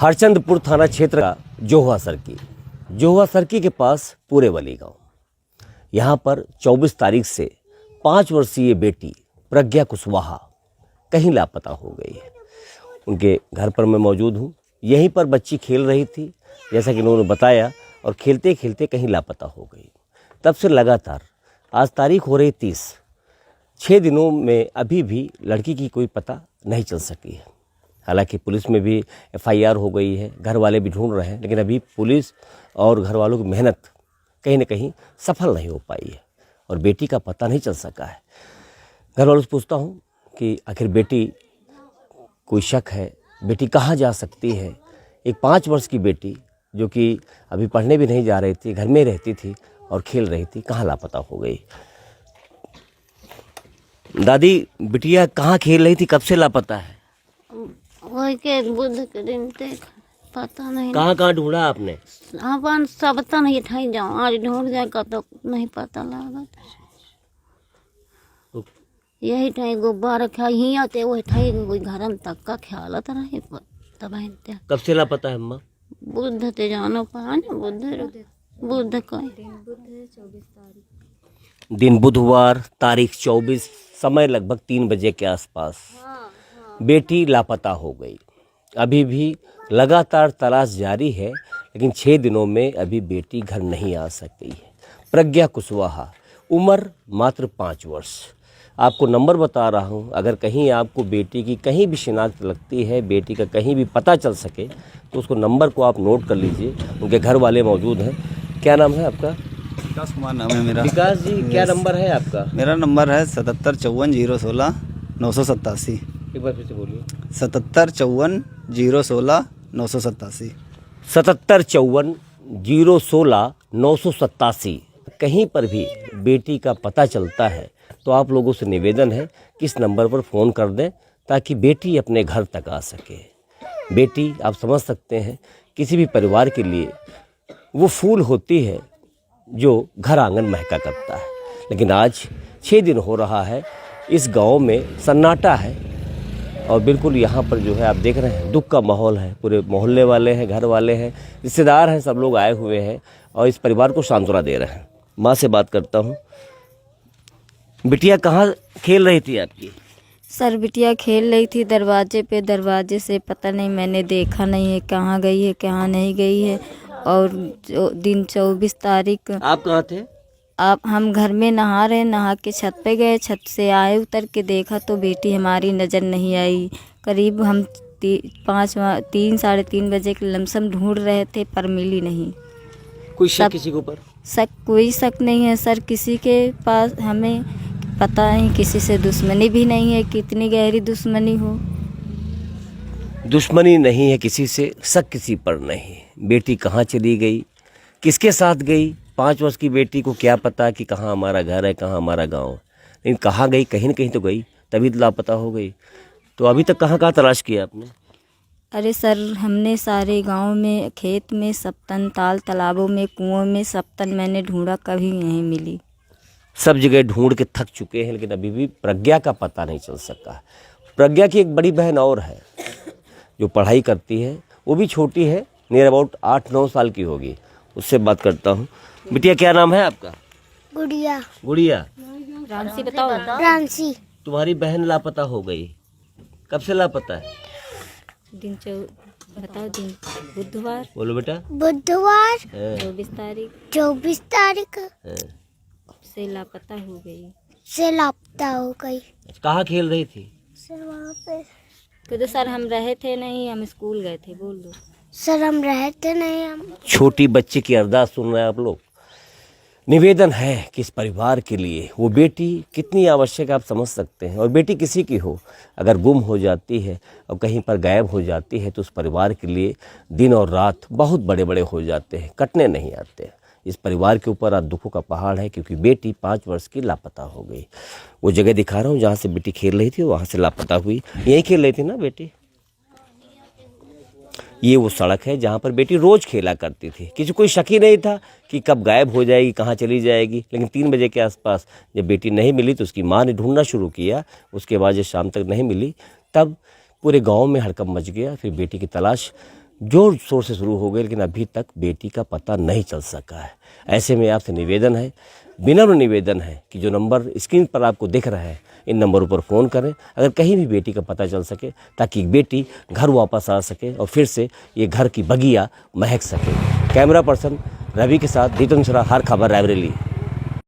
हरचंदपुर थाना क्षेत्र का जोहुआ सर्की के पास पूरेवली गांव। यहाँ पर 24 तारीख से 5 वर्षीय बेटी प्रज्ञा कुशवाहा कहीं लापता हो गई है। उनके घर पर मैं मौजूद हूँ। यहीं पर बच्ची खेल रही थी, जैसा कि उन्होंने बताया, और खेलते खेलते कहीं लापता हो गई। तब से लगातार आज तारीख हो रही 30, 6 दिनों में अभी भी लड़की की कोई पता नहीं चल सकी है। हालांकि पुलिस में भी FIR हो गई है, घर वाले भी ढूंढ रहे हैं, लेकिन अभी पुलिस और घर वालों की मेहनत कहीं ना कहीं सफल नहीं हो पाई है और बेटी का पता नहीं चल सका है। घर वालों से पूछता हूँ कि आखिर बेटी, कोई शक है, बेटी कहाँ जा सकती है? एक 5 वर्ष की बेटी जो कि अभी पढ़ने भी नहीं जा रही थी, घर में रहती थी और खेल रही थी, कहाँ लापता हो गई? दादी, बिटिया कहाँ खेल रही थी, कब से लापता है? वही के बुध के दिन तक पता नहीं। कहाँ कहाँ ढूंढा आपने? अपन सब तो नहीं ठाई जाऊँ, आज ढूंढ जाएगा तो नहीं पता लगा। यही ठाई गुब्बारा खाई ही आते, वही ठाई कोई घर में तक का ख्याल तो नहीं तब। कब से लापता है अम्मा? बुध ते जानो पान बुध का दिन बुधवार, तारीख 24, समय लगभग 3 बजे के आसपास बेटी लापता हो गई। अभी भी लगातार तलाश जारी है, लेकिन 6 दिनों में अभी बेटी घर नहीं आ सकी है। प्रज्ञा कुशवाहा, उम्र मात्र 5 वर्ष। आपको नंबर बता रहा हूं, अगर कहीं आपको बेटी की कहीं भी शिनाख्त लगती है, बेटी का कहीं भी पता चल सके, तो उसको नंबर को आप नोट कर लीजिए। उनके घर वाले मौजूद हैं। क्या नाम है आपका? विकास कुमार नाम है मेरा। विकास जी, क्या नंबर है आपका? मेरा नंबर है 7754016987। एक बार फिर से बोलिए। 7754016987। 7754016987। कहीं पर भी बेटी का पता चलता है तो आप लोगों से निवेदन है कि इस नंबर पर फ़ोन कर दें, ताकि बेटी अपने घर तक आ सके। बेटी, आप समझ सकते हैं, किसी भी परिवार के लिए वो फूल होती है जो घर आंगन महका करता है। लेकिन आज 6 दिन हो रहा है, इस गांव में सन्नाटा है और बिल्कुल यहाँ पर जो है आप देख रहे हैं, दुख का माहौल है। पूरे मोहल्ले वाले हैं, घर वाले हैं, रिश्तेदार हैं, सब लोग आए हुए हैं और इस परिवार को सांत्वना दे रहे हैं। माँ से बात करता हूँ। बिटिया कहाँ खेल रही थी आपकी? सर, बिटिया खेल रही थी दरवाजे पे। दरवाजे से पता नहीं, मैंने देखा नहीं है कहाँ गई है, कहाँ नहीं गई है। और दिन 24 तारीख। आप कहाँ थे? हम घर में नहा रहे, नहा के छत पे गए, छत से आए, उतर के देखा तो बेटी हमारी नज़र नहीं आई। करीब हम 3 साढ़े 3 बजे के लमसम ढूंढ रहे थे, पर मिली नहीं। कोई शक किसी के ऊपर? कोई शक नहीं है सर, किसी के पास हमें पता नहीं, किसी से दुश्मनी भी नहीं है। कितनी गहरी दुश्मनी हो, दुश्मनी नहीं है किसी से, शक किसी पर नहीं। बेटी कहाँ चली गई, किसके साथ गई? 5 वर्ष की बेटी को क्या पता कि कहाँ हमारा घर है, कहाँ हमारा गांव है। लेकिन कहाँ गई, कहीं न कहीं तो गई, तभी तो लापता हो गई। तो अभी तक कहाँ कहाँ तलाश किया आपने? अरे सर, हमने सारे गांव में, खेत में, सप्तन, तालाबों में, कुओं में, सप्तन मैंने ढूंढा, कभी नहीं मिली। सब जगह ढूंढ के थक चुके हैं, लेकिन अभी भी प्रज्ञा का पता नहीं चल सका। प्रज्ञा की एक बड़ी बहन और है जो पढ़ाई करती है, वो भी छोटी है, नियर अबाउट 8-9 साल की होगी। उससे बात करता हूँ। बिटिया, क्या नाम है आपका? गुड़िया। गुड़िया, रांसी बताओ। रांसी। तुम्हारी बहन लापता हो गई, कब से लापता है? बताओ दिन। बुधवार। बोलो बेटा। बुधवार 24 तारीख 24 तारीख से लापता हो गई। कहाँ खेल रही थी? सर वहाँ पे। तो सर हम रहे थे नहीं, हम स्कूल गए थे। बोल दो सर, हम रहे थे नहीं। हम छोटी बच्ची की अरदास सुन रहे हैं आप लोग। निवेदन है कि इस परिवार के लिए वो बेटी कितनी आवश्यक है, आप समझ सकते हैं। और बेटी किसी की हो, अगर गुम हो जाती है और कहीं पर गायब हो जाती है, तो उस परिवार के लिए दिन और रात बहुत बड़े बड़े हो जाते हैं, कटने नहीं आते। इस परिवार के ऊपर आज दुखों का पहाड़ है, क्योंकि बेटी 5 वर्ष की लापता हो गई। वो जगह दिखा रहा हूँ जहाँ से बेटी खेल रही थी, वहाँ से लापता हुई। यहीं खेल रही थी ना बेटी? ये वो सड़क है जहाँ पर बेटी रोज़ खेला करती थी। किसी कोई शक ही नहीं था कि कब गायब हो जाएगी, कहाँ चली जाएगी। लेकिन 3 बजे के आसपास जब बेटी नहीं मिली तो उसकी माँ ने ढूंढना शुरू किया। उसके बाद जब शाम तक नहीं मिली, तब पूरे गांव में हड़कंप मच गया। फिर बेटी की तलाश जोर शोर से शुरू हो गए, लेकिन अभी तक बेटी का पता नहीं चल सका है। ऐसे में आपसे निवेदन है, विनम्र निवेदन है कि जो नंबर स्क्रीन पर आपको दिख रहा है, इन नंबरों पर फ़ोन करें अगर कहीं भी बेटी का पता चल सके, ताकि बेटी घर वापस आ सके और फिर से ये घर की बगिया महक सके। कैमरा पर्सन रवि के साथ दीपक मिश्रा, हर खबर रायबरेली।